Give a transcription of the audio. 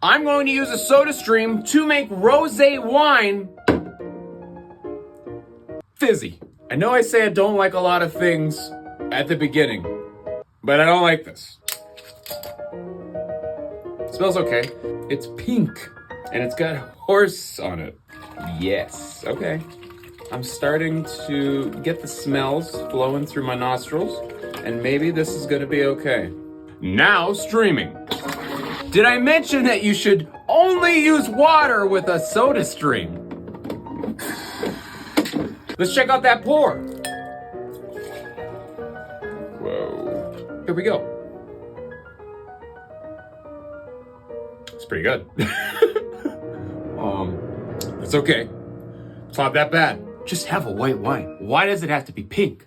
I'm going to use a SodaStream to make Rosé Wine Fizzy. I know I say I don't like a lot of things at the beginning, but I don't like this. It smells okay. It's pink, and it's got horse on it. Yes, okay. I'm starting to get the smells flowing through my nostrils, and maybe this is gonna be okay. Now streaming. Did I mention that you should only use water with a SodaStream? Let's check out that pour. Whoa. Here we go. It's pretty good. It's okay. It's not that bad. Just have a white wine. Why does it have to be pink?